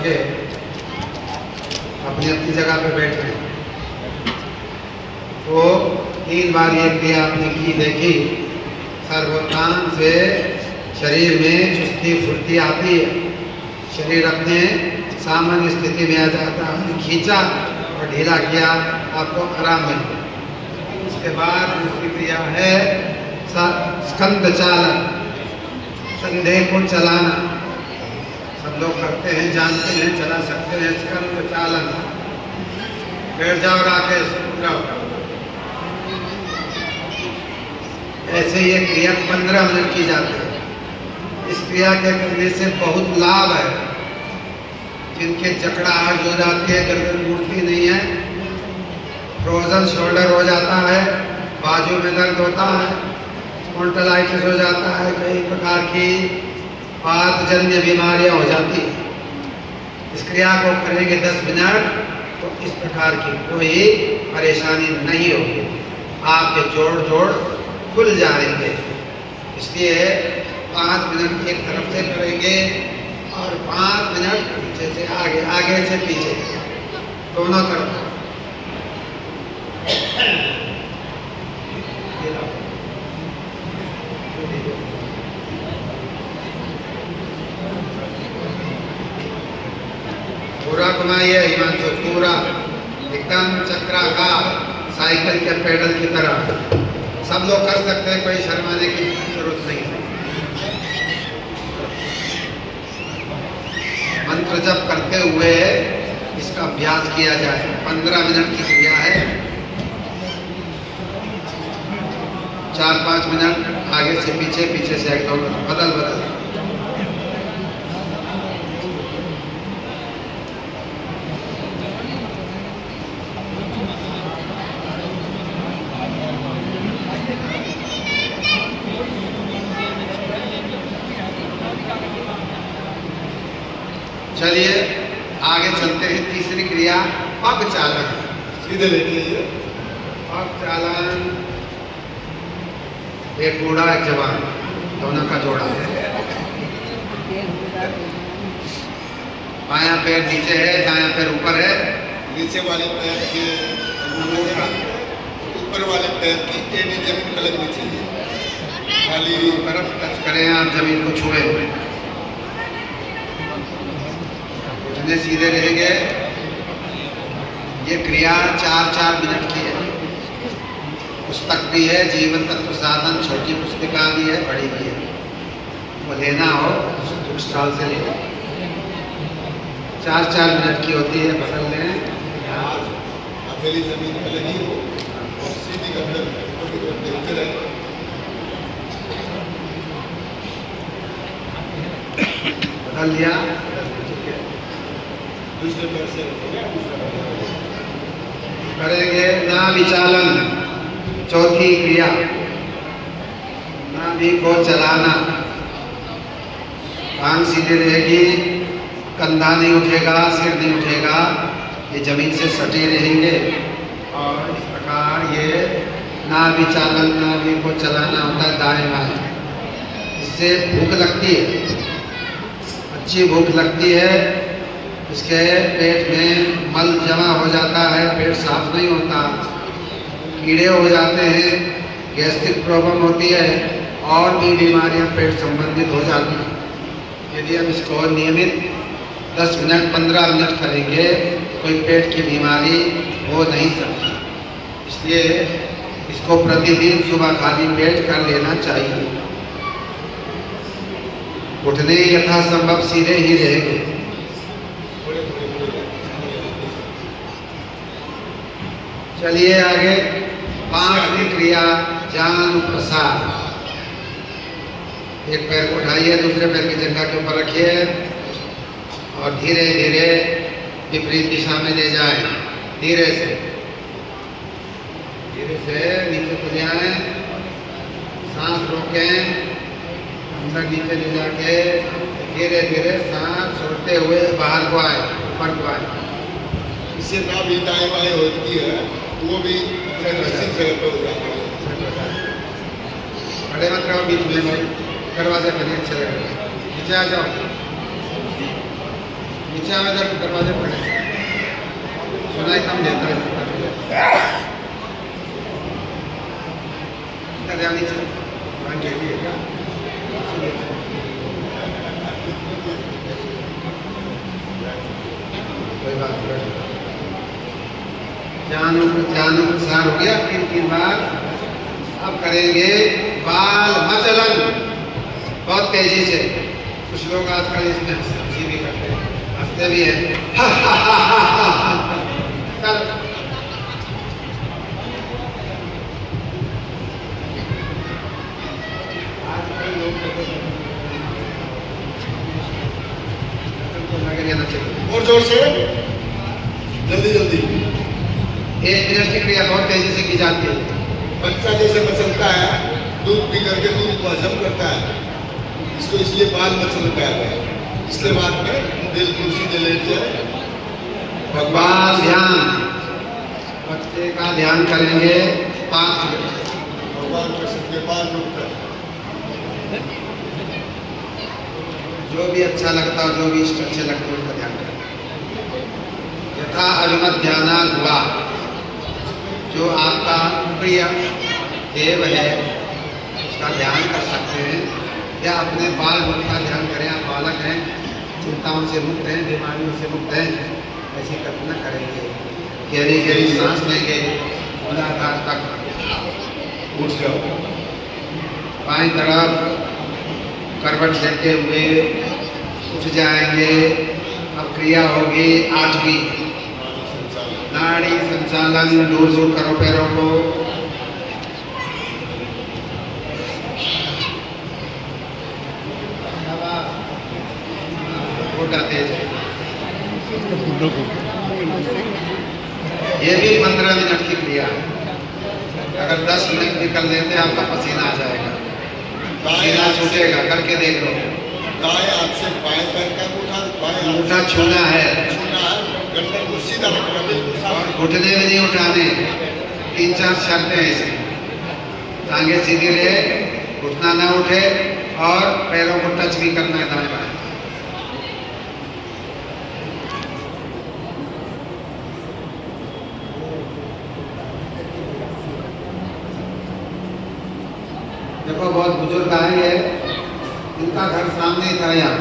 करके अपनी अपनी जगह पे बैठ गए। तो 3 बार ये क्रिया आपने की, देखी, सर्वोत्थान से शरीर में चुस्ती फुर्ती आती है, शरीर अपने सामान्य स्थिति में आ जाता है। खींचा और ढीला किया, आपको आराम मिल गया। उसके बाद दूसरी क्रिया है स्कंद चालन, कंधे को चलाना। सब लोग करते हैं, जानते हैं, चला सकते हैं। स्कंद चालन, बैठ जाओ राकेश, जाओ। ऐसे ये क्रिया 15 मिनट की जाती है। इस क्रिया के करने से बहुत लाभ है। जिनके जकड़ाहट हो जाती है, गर्दन मुड़ती नहीं है, फ्रोजन शोल्डर हो जाता है, बाजू में दर्द होता है, स्पॉन्डिलाइटिस हो जाता है, कई प्रकार की वातजन्य बीमारियां हो जाती हैं। इस क्रिया को करेंगे 10 मिनट तो इस प्रकार की कोई परेशानी नहीं होगी। आपके जोड़ खुल जाएंगे। इसलिए 5 मिनट एक तरफ से करेंगे और 5 मिनट पीछे से आगे, आगे से पीछे, दोनों तरफ। पूरा घुमाइए हिमांशु, पूरा एकदम चक्राकार, साइकिल के पेडल की तरह। सब लोग कर सकते हैं, कोई शर्माने की जरूरत नहीं है। मंत्र जप करते हुए इसका अभ्यास किया जाए। 15 मिनट की क्रिया है। 4-5 मिनट आगे से पीछे, पीछे से आगे, दोनों बदल बदल। चलिए आगे चलते हैं। तीसरी क्रिया पग चालन। सीधे लेके पग चालन, एक बूढ़ा एक जवान, दोनों का जोड़ा। बायां पैर नीचे है, दायां पैर ऊपर है। नीचे वाले पैर के ऊपर वाले पैर की एड़ी जमीन पर लगनी चाहिए। खाली तरफ टच करें आप, जमीन को छुए हुए, घुटने सीधे रहेंगे। ये क्रिया 4-4 मिनट की है। पुस्तक भी है, जीवन तत्व साधन, छोटी पुस्तिका भी है, बड़ी भी है। वो लेना हो तो स्टॉल से ले। 4-4 मिनट की होती है। बदल लें। अकेली जमीन पर लगी हो और सीधी गर्दन देखते रहे। बदल लिया। दूसरे पैर से करेंगे नाभि चालन, चौथी क्रिया। नाभि को चलाना, टांग सीधी रहेगी, कंधा नहीं उठेगा, सिर नहीं उठेगा, ये जमीन से सटे रहेंगे। और इस प्रकार ये नाभि चालन, नाभि को चलाना होता है दाएं बाएं। इससे भूख लगती है, अच्छी भूख लगती है। इसके पेट में मल जमा हो जाता है, पेट साफ नहीं होता, कीड़े हो जाते हैं, गैस्ट्रिक प्रॉब्लम होती है, और भी बीमारियां पेट संबंधित हो जाती हैं। यदि हम इसको नियमित 10 मिनट 15 मिनट करेंगे, कोई पेट की बीमारी हो नहीं सकती। इसलिए इसको प्रतिदिन सुबह खाली पेट कर लेना चाहिए। उठने यथासंभव सीधे ही रहेंगे। चलिए आगे। 5वीं क्रिया जानु प्रसार। एक पैर को उठाइए, दूसरे पैर की जगह के ऊपर रखिए और धीरे धीरे विपरीत दिशा में ले जाएं। धीरे से नीचे को ले आए, सांस रोकें, अंदर नीचे ले जाके धीरे धीरे सांस छोड़ते हुए बाहर को आए, ऊपर को आए। इससे ना भी दाएं बाएं होती है, वो भी निश्चित जगह पर हो जाता है। खड़े मत रहो बीच में भाई, दरवाजे पर नहीं अच्छा लगेगा। नीचे आ जाओ, नीचे आओ, इधर दरवाजे पड़े, सुनाई कम देता है। इधर जाओ नीचे, वहाँ गेटी है क्या? कोई बात नहीं। ध्यान उपचार हो गया 3 बार। अब करेंगे बाल मचलन बहुत तेजी से। कुछ लोग आजकल इसमें हंसी भी करते हैं, हंसते भी हैं। चल आजकल लोग लगे रहना चाहिए। और जोर से, जल्दी जल्दी। 1 मिनट की क्रिया बहुत तेजी से की जाती है। बच्चा जैसे मचलता है, दूध पी करके दूध को हजम करता है, इसको इसलिए बाल मचल कहते हैं। इसके बाद में दिल कुर्सी दे लेते हैं। भगवान ध्यान, बच्चे का ध्यान करेंगे 5 मिनट। भगवान कृष्ण के बाल रुकता है। जो भी अच्छा लगता हो, जो भी इष्ट अच्छे लगते हैं, उनका ध्यान करें। यथा अभिमत ध्यानात् हुआ, जो आपका प्रिय देव है उसका ध्यान कर सकते हैं, या अपने बाल मुख का ध्यान करें। आप बालक हैं, चिंताओं से मुक्त हैं, बीमारियों से मुक्त हैं, ऐसी कल्पना करेंगे। गहरी गहरी सांस लेंगे, मूलाधार तक उठ जाओ। बाईं तरफ करवट लेते हुए उठ जाएंगे। अब क्रिया होगी 8वीं, नाड़ी संचालन। दूर दूर करो पैरों को। घोटा तेज है। ये भी 15 मिनट की क्रिया है। अगर 10 मिनट भी कर लेते आपका पसीना आ जाएगा, पसीना छूटेगा। करके देख लो। दाएं हाथ से बाएं पैर का अंगूठा, बाएं हाथ अंगूठा छूना है छूना है, गर्दन को सीधा रखना, बिल्कुल और साफ। घुटने भी नहीं उठाने। 3-4 शर्तें हैं इसमें। टांगे सीधी रहे, घुटना ना उठे, और पैरों को टच भी करना है दाएं बाएं। देखो बहुत बुजुर्ग आएंगे, इनका घर सामने ही था यहाँ।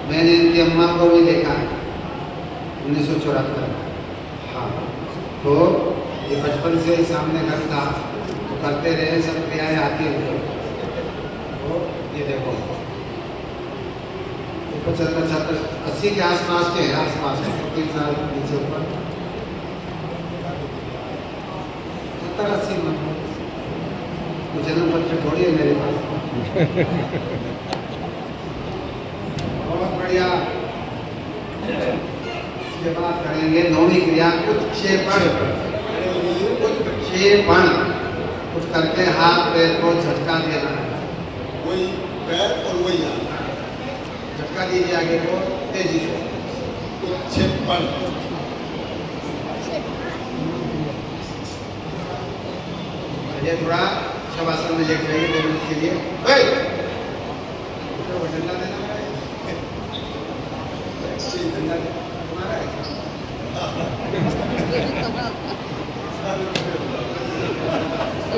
मैंने इनकी अम्मा को भी देखा है 1974। हाँ, तो ये बचपन से ही सामने घर था, तो करते रहे, सब क्रियाएं आती हैं। तो ये देखो 75 80 के आसपास के आसपास है, 3 साल नीचे ऊपर 70-80 में। जन्म पत्र थोड़ी है मेरे पास। बहुत बढ़िया। इसके बाद करेंगे 9वीं क्रिया उत्क्षेपण। उत्क्षेपण, कुछ करके हाथ पैर को झटका देना है। वही पैर और वही हाथ, झटका दीजिए आगे को तेजी से। उत्क्षेपण। ये थोड़ा शवासन में लेट जाइए 2 मिनट के लिए। तो डंडा देना है, डंडा तुम्हारा है।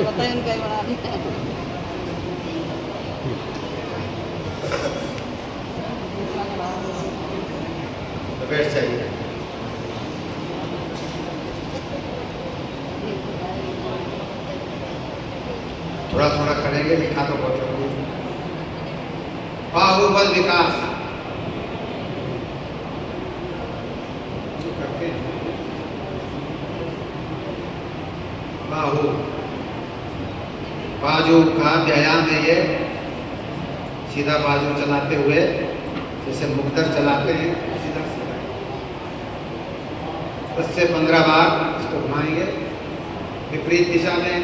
बताइए उनका ही बना दिया। तो बैठ जाइए। थोड़ा थोड़ा करेंगे, लिखा तो बहुत जरूरी है। बाहुबल विकास करते हैं। बाहु, बाजू का व्यायाम है ये। सीधा बाजू चलाते हुए, जैसे मुक्तर चलाते हैं, सीधा सीधा 10 से 15 बार इसको घुमाएंगे। विपरीत दिशा में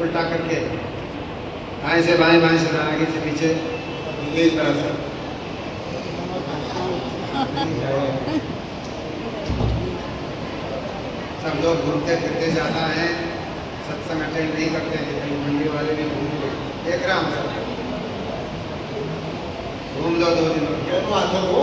उल्टा करके, दाएं से बाएं, बाएं से आगे से पीछे, इस तरह से। सब लोग घूमते फिरते ज़्यादा हैं, सत्संग अटेंड नहीं करते हैं, लेकिन मंडी वाले भी घूम देख रहा हूँ सब। घूम लो 2 दिन। दोनों हाथों को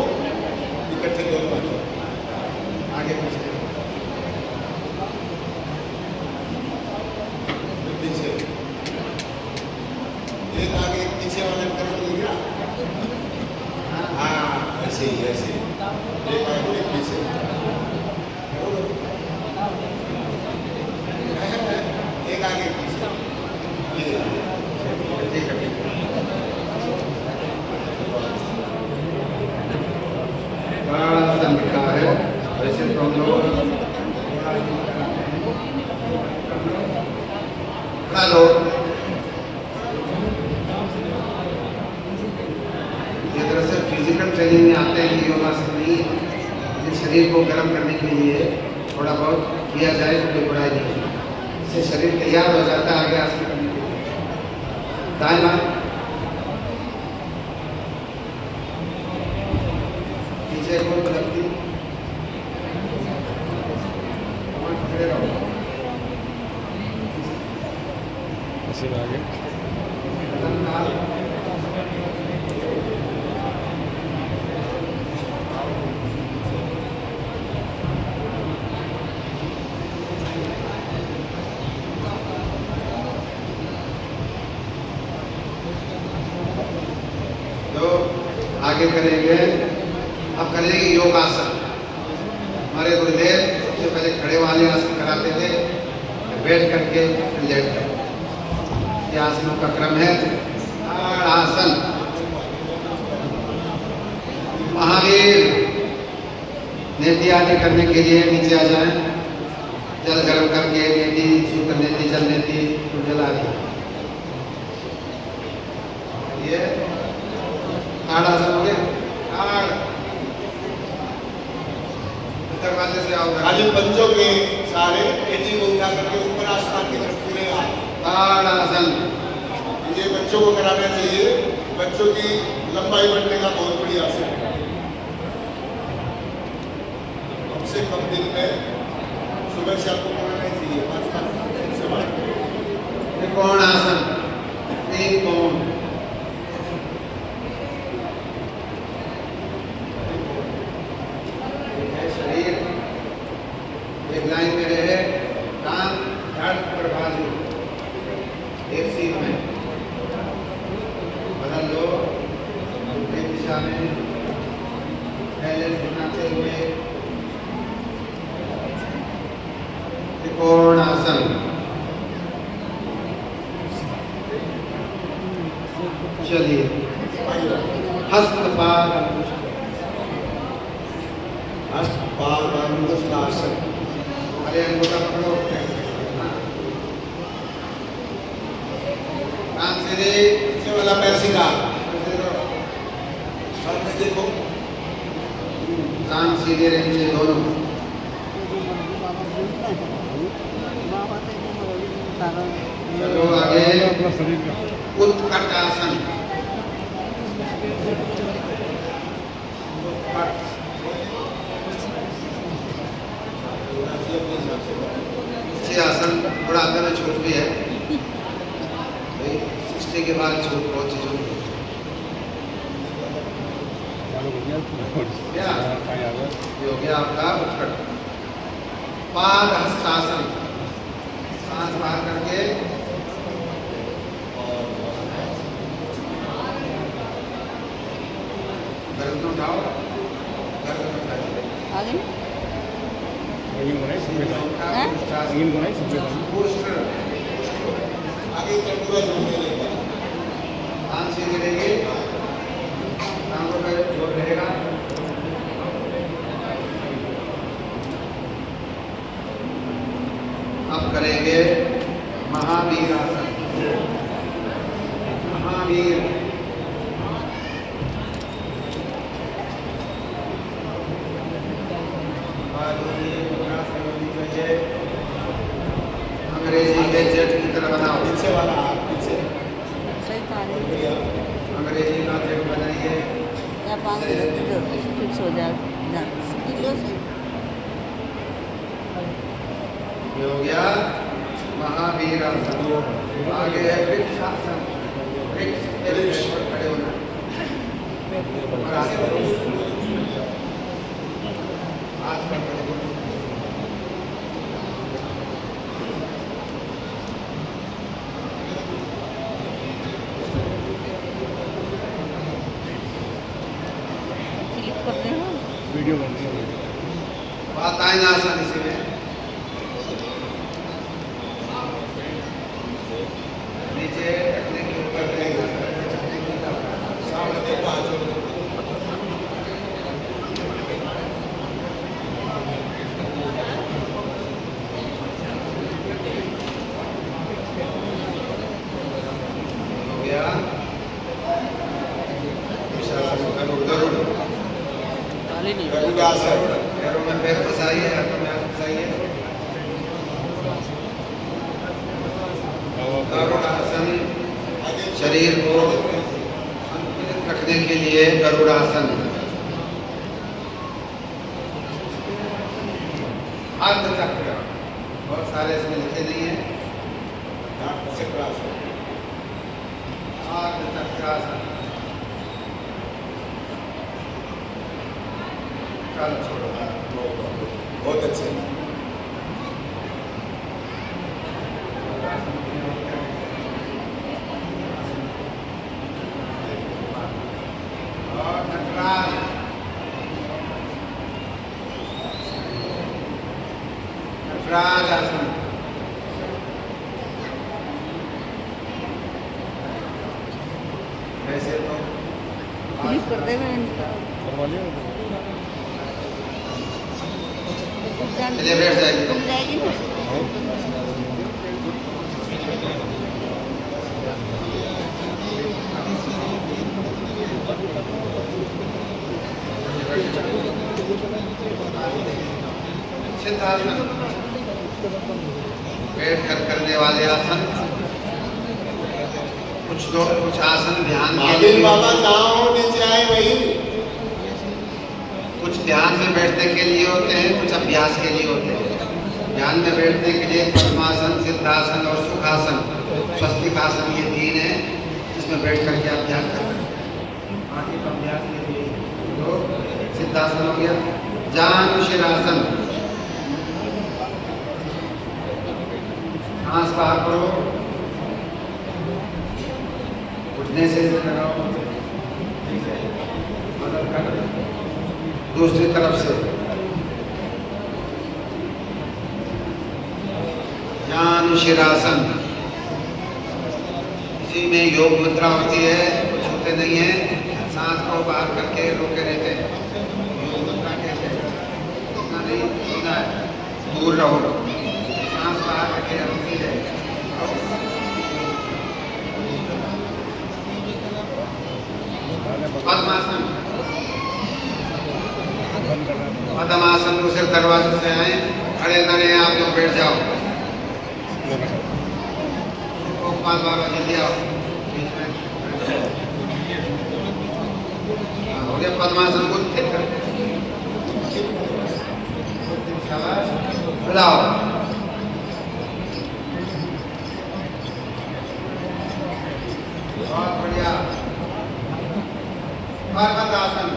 ऐसे एक आगे एक पीछे एक आगे एक पीछे ये ठीक है बड़ा सा लिखा है वैसे तो हम लोग हेलो ये दरअसल फिजिकल ट्रेनिंग में आते हैं योगासन नहीं है लेकिन शरीर को गर्म करने के लिए थोड़ा बहुत किया जाए तो कोई बुराई नहीं है इससे शरीर तैयार हो जाता है आगे आसन करने के लिए दाएं बाएं पीछे को बदलती खड़े रहो ऐसे आगे तो आगे करेंगे अब करेंगे योगासन हमारे गुरुदेव सबसे पहले खड़े वाले आसन कराते थे फिर बैठ करके फिर लेट कर ये आसनों का क्रम है ताड़ासन महावीर नेति आदि करने के लिए नीचे आ जाएं जल गर्म करके नेति सूत्र नेति जल नेति जल आदि ये ताड़ासन हो गया ताड़ दरवाजे से आओ खाली पंजों के सारे पेटी को उठा करके ऊपर आसमान की तरफ पूरे हाथ ताड़ासन ये बच्चों को कराना चाहिए बच्चों की लंबाई बढ़ने का बहुत बढ़िया आसन है कम से कम दिन में सुबह से आपको कराना ही चाहिए 5 दिन से बाद त्रिकोण आसन त्रिकोण शरीर एक लाइन में रहे कान धड़ पर बाजू एक सीट में बदल लो एक दिशा में बैलेंस बनाते हुए त्रिकोण आसन चलिए हस्तपाद हस्तपादानुष्ठासन अरे अंगूठा पकड़ो कान सीधे नीचे वाला पैर सीधा सामने देखो कान सीधे रहने दोनों चलो आगे अपना शरीर का उत्कट आसन ये आसन बुढ़ापे में छूट भी है भाई 60 के बाद छूट बहुत चीजों में क्या ये हो गया आपका उत्कट पाद हस्तासन सांस बाहर करके गर्दन उठाओ गर्दन उठाओ आगे इंगिन को नहीं समझेगा इंगिन को नहीं समझेगा आगे तरफ पूरा जोड़ने लगेगा कान सीधे रहेंगे टांगों पे जोर रहेगा अब करेंगे महावीर आसन महावीर अंग्रेजी के जेट की तरह बनाओ पीछे वाला हाथ पीछे सही कहानी बढ़िया अंग्रेजी का जेट बनाइए या 5 मिनट तो फिक्स हो जाए किलो से ये हो गया महावीर आसन आगे है वृक्षासन वृक्ष के ऊपर खड़े होना और आगे बढ़ो हाथ पर खड़े होना क्लिक करते हो वीडियो बन रही है। वातायनासन इसी में नीचे रखने के ऊपर रहेगा। सामने देखो आज हो गया। गरुड़ गरुड़ासन पैरों में पैर फंसाइए, हाथों में हाथ फंसाइए। गरुड़ासन शरीर को संतुलित रखने के लिए गरुड़ासन। अर्धचक्र बहुत सारे इसमें लिखे नहीं है। चक्रासन अर्धचक्रासन कल छोड़ो। बहुत अच्छे और नटराज नटराज आसन वैसे तो क्लिक कर दे मैं करवा लिया चलिए बैठ जाइए। तुम जाएगी ना सिद्धासन बैठ कर करने वाले आसन। कुछ आसन ध्यान के महावीर लिए, बाबा कहाँ हो, नीचे आए भाई। कुछ ध्यान में बैठने के लिए होते हैं, कुछ अभ्यास के लिए होते हैं। ध्यान में बैठने के लिए पद्मासन, सिद्धासन और सुखासन, स्वस्तिकासन, ये तीन है जिसमें बैठ करके आप ध्यान करते हैं। बाकी का अभ्यास के लिए तो सिद्धासन हो गया। जानुशिरासन, सांस बाहर करो, उठने से लगाओ, मदद कर दूसरी तरफ से। जानुशिरासन, इसी में योग मुद्रा होती है, कुछ होते नहीं है। सांस को बाहर करके रोके रहते हैं, योग मुद्रा कहते हैं। इतना नहीं होना है, दूर रहो, सांस बाहर करके रुकी है। पद्मासन, पद्मासन दूसरे दरवाजे से आए, खड़े न रहे आप लोग, बैठ जाओ। गोपाल बाबा जल्दी आओ बीच में। हो गया पद्मासन को ठीक कर बुलाओ। बहुत बढ़िया। पर्वतासन,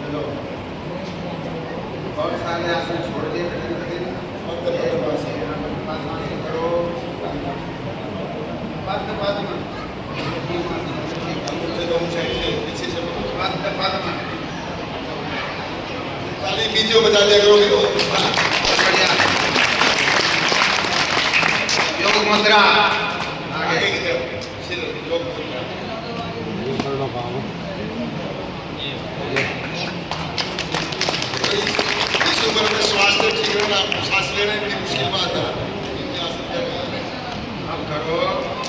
चलो बहुत सारे आसन छोड़ दिए पद्मासन करो। पद्म पद्म पद्म पद्म ताली बीच बजा दिया करो मेरे को। बहुत बढ़िया। योग मुद्रा आगे आगे की तरफ सिर योग मुद्रा। करना काम है। इस उम्र में स्वास्थ्य ठीक रहना, सांस लेना बड़ी मुश्किल बात है। इनके आसन करना। अब करो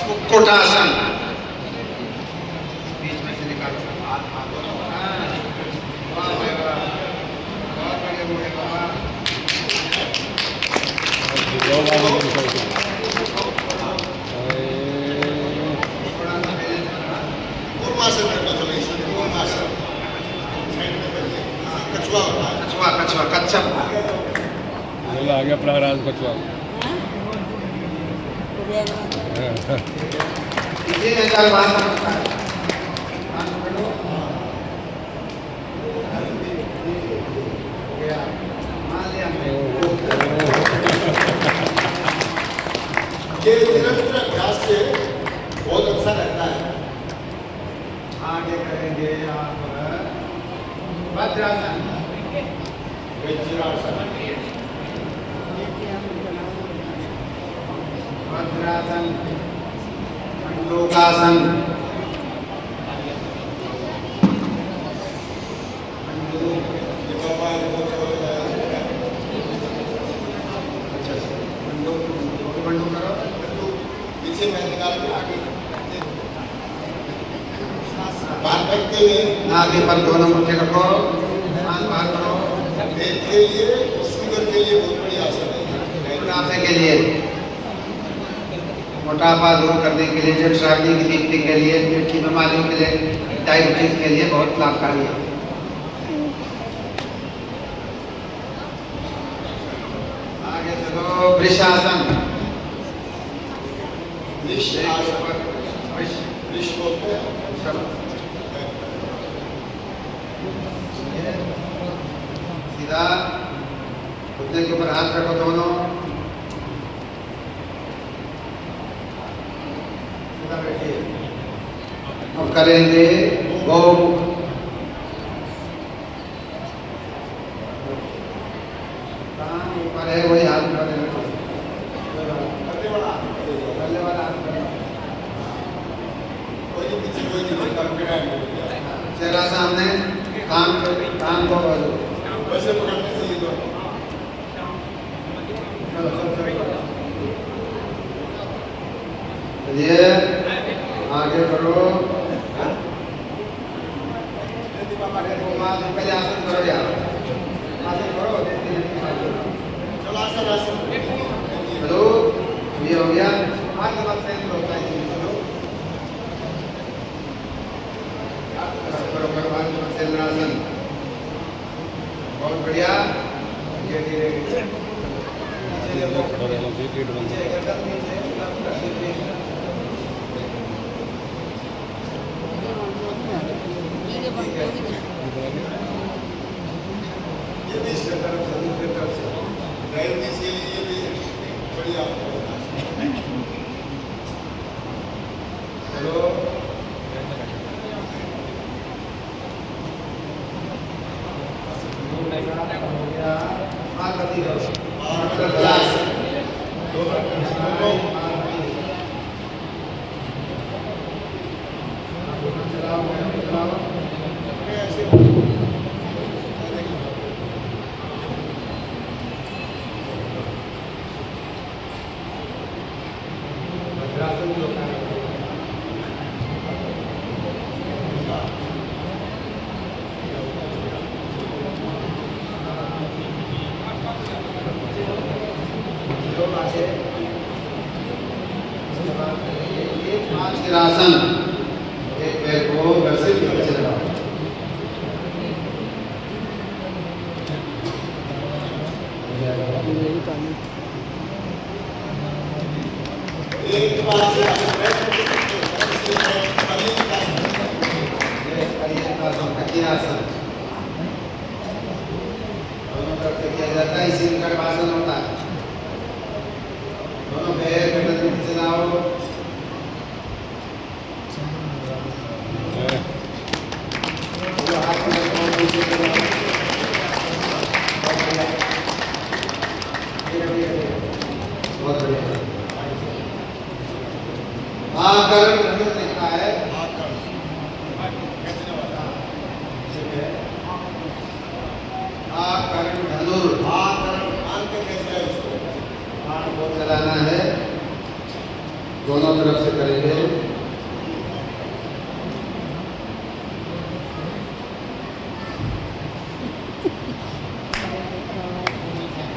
कुक्कुटासन, बीच में से निकालो। हाँ, वाह भाई वाह, बहुत बढ़िया बूढ़े बाबा। कूर्मासन करना चलो, इसमें कूर्मासन साइड में करिए। कछुआ होता है। कछुआ कछुआ कच्छप। आ गया प्रहराज कछुआ। ये हजार बात मान लिया। ये निरंतर अभ्यास से बहुत अच्छा रहता है। आगे करेंगे आप वज्रासन। वज्रासन, वज्रासन, मंडूकासन, ये बाबा मंडू करो। पीछे मैं निकाल के आगे बाहर फेंकते हुए आगे पर दोनों मुट्ठी रखो, हाथ बाहर करो। पेट के लिए, शुगर के लिए बहुत बड़ी आसन है। मोटापे के लिए, मोटापा दूर करने के लिए, जठराग्नि की दीप्ति के लिए, पेट की बीमारियों के लिए, डायबिटीज के लिए बहुत लाभकारी है। आगे चलो वृषासन। वृष आसन, वृष बोलते हैं। सीधा घुटने के ऊपर हाथ रखो दोनों, सीधा बैठिए। अब करेंगे गौमुख। कान ऊपर है, वही हाथ उठा देना। करने वाला पहले वाला हाथ उठा। कोई नहीं पीछे, कोई नहीं कॉन्फिडेंट हो गया। चेहरा सामने, कान को बाजू। वैसे पकड़ने से ये दो चलिए आगे बढ़ो। पहले आसन करो यार, आसन करो। चलो आसन आसन चलो ये हो गया। हाथ नमक से होता है। चलो करो करो हाथ नमक से आसन। बहुत बढ़िया। धीरे धीरे नीचे देखो, नीचे गर्दन नीचे, ये भी इसके तरफ से, दूसरी तरफ से डायबिटीज के लिए भी बढ़िया होता है। चलो हो गया। हाथ गति करो। आसन। एक पैर को घर से नीचे लगाओ। एक बार से आसन दोनों तरफ से किया जाता है, इसी में गर्भासन होता है। दोनों पैर को नीचे लाओ। आकरण धनुर लिखा है। आकरण धनुर। हाथ को चलाना है, दोनों तरफ से करेंगे।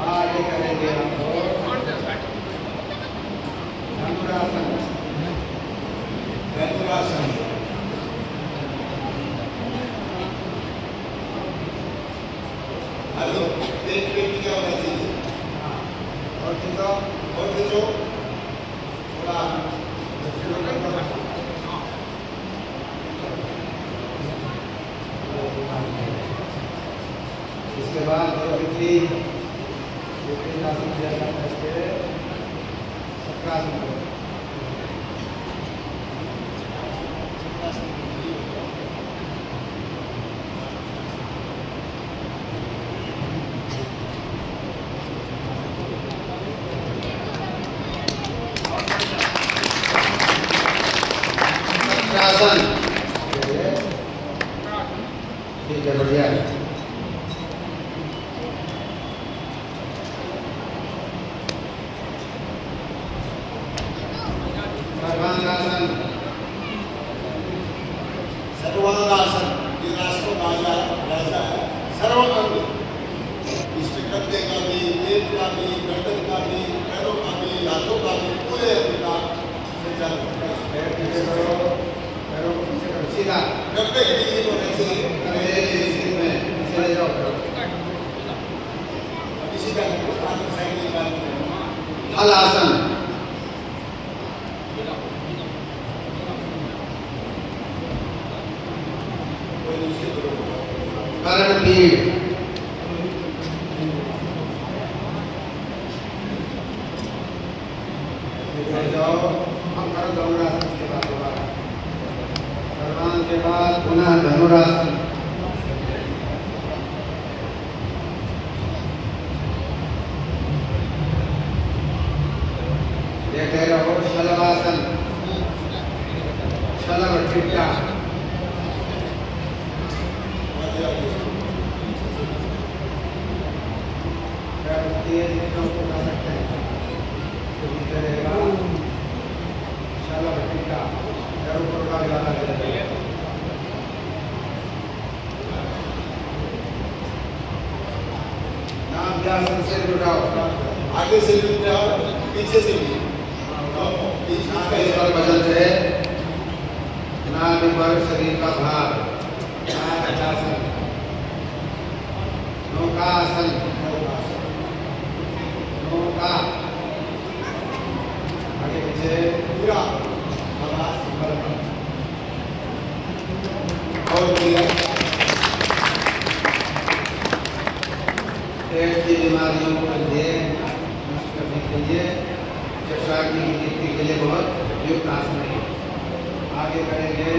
आगे करेंगे हम लोग धनुरासन। धनुरासन हेलो, पेट क्या होना चाहिए? और खींचो, और खींचो थोड़ा। इसके बाद आसन किया जाता है। इसके चक्रासन करो। चक्रासन ठीक है, बढ़िया है। सर्वांगासन सर्वांगासन, ये राष्ट्र राजा है। सर्वांग, इसमें कंधे का भी, पेट का भी, गर्दन का भी, पैरों का भी, हाथों का भी, पूरे अपना संचालन होता है। पैर पीछे करो, पैरों को पीछे करो, सीधा करते हैं कि नहीं होने से कंधे की स्थिति में पीछे ले जाओ। इसी का साइड निकाल हलासन कर्णपीठ जाओ। हम करो धनुरासन के बाद दोबारा सर्वांग के बाद पुनः धनुरासन। देखे रहो शलभासन, शलभ टिट्टा तेज निकल को उठा सकते हैं तो नीचे रहेगा शलभ टिट्टा, पैर ऊपर उठा के ज्यादा रहेगा। नाभ्यासन से उठाओ, आगे से भी उठाओ, पीछे से भी इस पर वजन से नाभि पर शरीर का भार। नाभ्यासन, नौकासन, नौका आगे पीछे पूरा और पेट की बीमारियों को नष्ट करने के लिए चक्षाग्नि की दीप्ति के लिए बहुत उपयुक्त आसन है। आगे करेंगे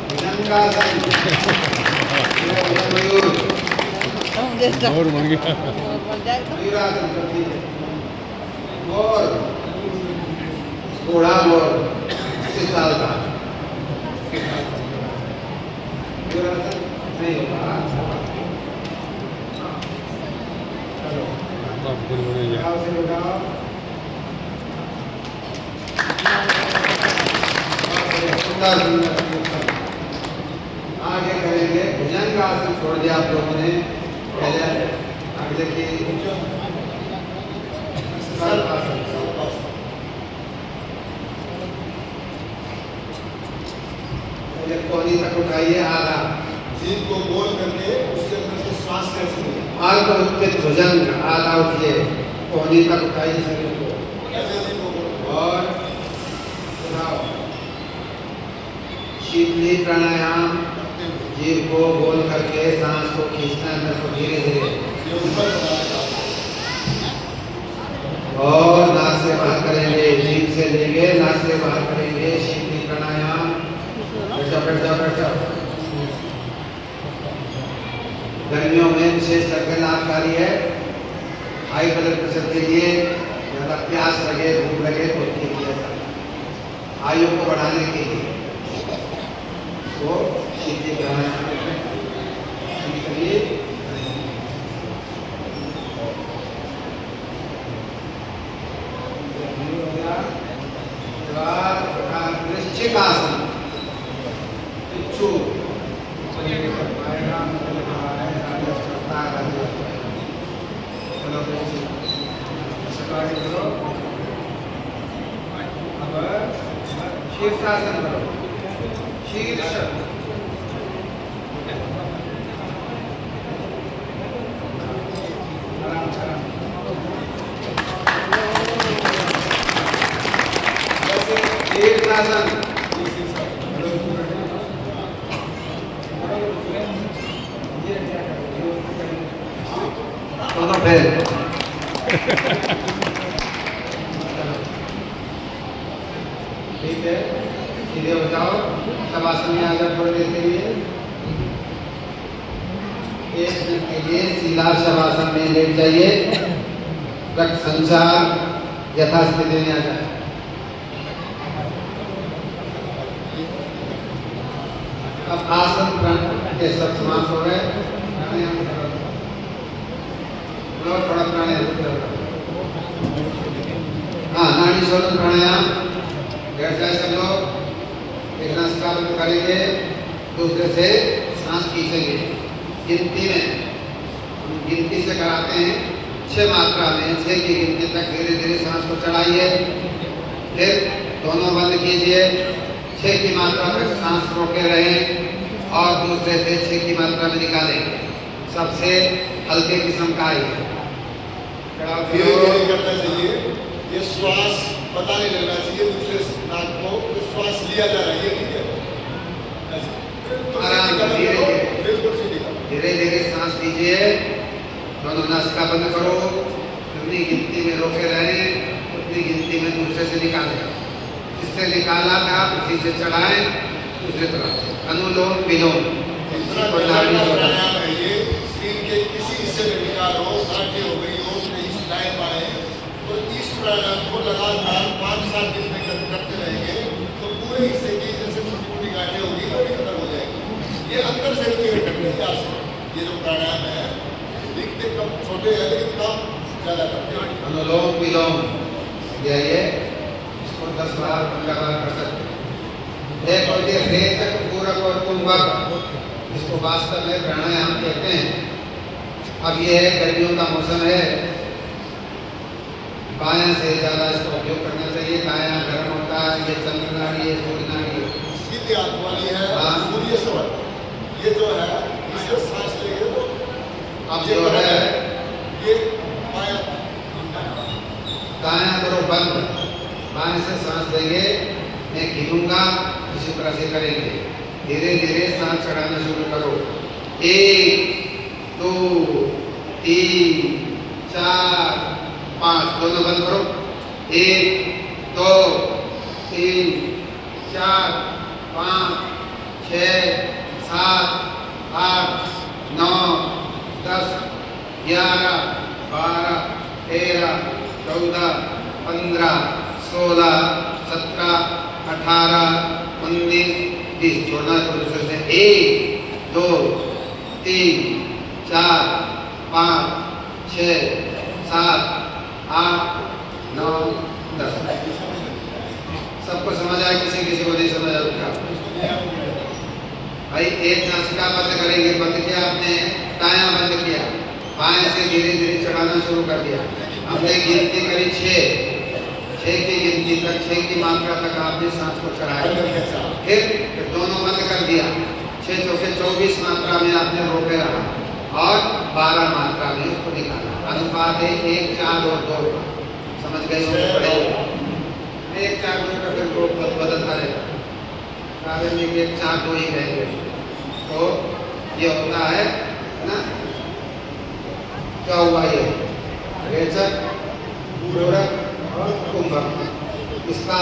भुजंगासन, मयूर और बन गया। मयूरासन करती है। मोर, घोड़ा मोर 25 साल का मयूरासन नहीं होगा। चलो लगाओ से लगाओ। सुंदर सुंदर आगे करेंगे भुजंगासन। छोड़ दिया आप लोगों ने पहले, आगे देखिए सर्पासन। पहले कोहनी तक उठाइए, आधा जीभ को गोल करके उसके अंदर से श्वास कैसे ले अल्प उत्थित भुजंग, आधा उठिए, कोहनी तक उठाइए शरीर को ऐसे जीभ को गोल और उठाओ। शीतली प्राणायाम, करते हुए जीभ को गोल करके सांस को खींचना है अंदर को धीरे धीरे, ये ऊपर बनाया और नाक से बाहर करेंगे, जीभ से लेंगे, नाक से बाहर करेंगे। शीतली प्राणायाम, बैठ जाओ। गर्मियों में विशेष करके लाभकारी है। हाई ब्लड प्रेशर के लिए, ज़्यादा प्यास लगे, भूख लगे तो उसके लिए आयु को बढ़ाने के लिए तो शीतली प्राणायाम करिए। वृश्चिक आसन, इच्छु अब शीर्षासन करो। शीर्ष शीर्षासन, दोनों फेर ठीक है, सीधे हो जाओ, शवासन में आ जाओ थोड़ी देर के लिए। 1 मिनट के लिए सीधा शवासन में लेट जाइए, रक्त संचार यथास्थिति में आ जाए। अब आसन प्राणायाम के सब समाप्त हो गए। प्राणायाम करो, थोड़ा प्राणायाम करो। हाँ, नाड़ी शोधन प्राणायाम। बैठ जाए सब लोग। एक नासिका बंद करेंगे, दूसरे से सांस खींचेंगे। गिनती में, गिनती से कराते हैं 6 मात्रा में, 6 की गिनती तक धीरे धीरे सांस को चढ़ाइए। फिर दोनों बंद कीजिए, 6 की मात्रा तक सांस रोके रहें और दूसरे से 6 की मात्रा में निकालेंगे। सबसे हल्के किस्म का ही धीरे धीरे करना चाहिए। ये श्वास पता नहीं लगना चाहिए दूसरे नाक को, तो श्वास लिया जा रहा है, ये ठीक है। बिल्कुल सीधी करो। धीरे धीरे सांस लीजिए, दोनों नासिका बंद करो, जितनी गिनती में रोके रहें उतनी गिनती में दूसरे से निकालें। जिससे निकाला था उसी से चढ़ाएं, दूसरे तरफ अनुलोम विलोम। प्राणायाम है ये, शरीर के किसी हिस्से में विकार हो, नाट्य हो गई हो, कहीं दाएं बाएं, तो इस प्राणायाम को लगातार 5-7 दिन में करते रहेंगे तो पूरे हिस्से की जैसे छोटी छोटी गांठें होगी वो भी खत्म हो जाएगी। ये अंदर से करते हैं आसन। ये जो प्राणायाम है दिखते कम छोटे हैं लेकिन काम ज़्यादा करते हैं। अनुलोम विलोम ये इसको 10 बार 15 बार कर सकते हैं। एक होती है रेचक, पूरक और कुंभक, इसको वास्तव में प्राणायाम कहते हैं। अब ये गर्मियों का मौसम है, बायां से ज़्यादा इसका उपयोग करना चाहिए। दायां गर्म होता है, ये चंद्र नाड़ी है, सूर्य नाड़ी है। सीधी हाथ वाली है हाँ। सूर्य स्वर, ये जो है इससे सांस लेंगे तो अब जो है ये बायां दायां करो बंद, बाएं से सांस लेंगे। मैं गिनूंगा, इसी तरह से करेंगे। धीरे धीरे सांस चढ़ाना शुरू करो। 1 2 3 4 5, दोनों बंद करो। 1 2 3 4 5 6 7 8 9 10 11 12 13 14 15 16 17 18 19 20। छोड़ना तो दूसरे से। 1 2 3 4 5 6 7 8 9 10। सबको समझ आया? किसी को नहीं समझ आया? भाई एक नासिका बंद करेंगे, बंद किया आपने, दायां बंद किया, बाएं से धीरे धीरे चढ़ाना शुरू कर दिया। हमने गिनती करी 6 की गिनती तक, 6 की मात्रा तक आपने सांस को चढ़ाया। फिर दोनों बंद कर दिया, 6 चौके 24 मात्रा में आपने रोके रहा और 12 मात्रा में उसको निकाला। अनुपात है 1 4 और 2। समझ गए? 1 4 2 का फिर बदलता रहेगा। कार्य में 1 4 2 ही रहेंगे। तो ये होता है ना, क्या हुआ ये रेचक, पूरक और कुंभक। इसका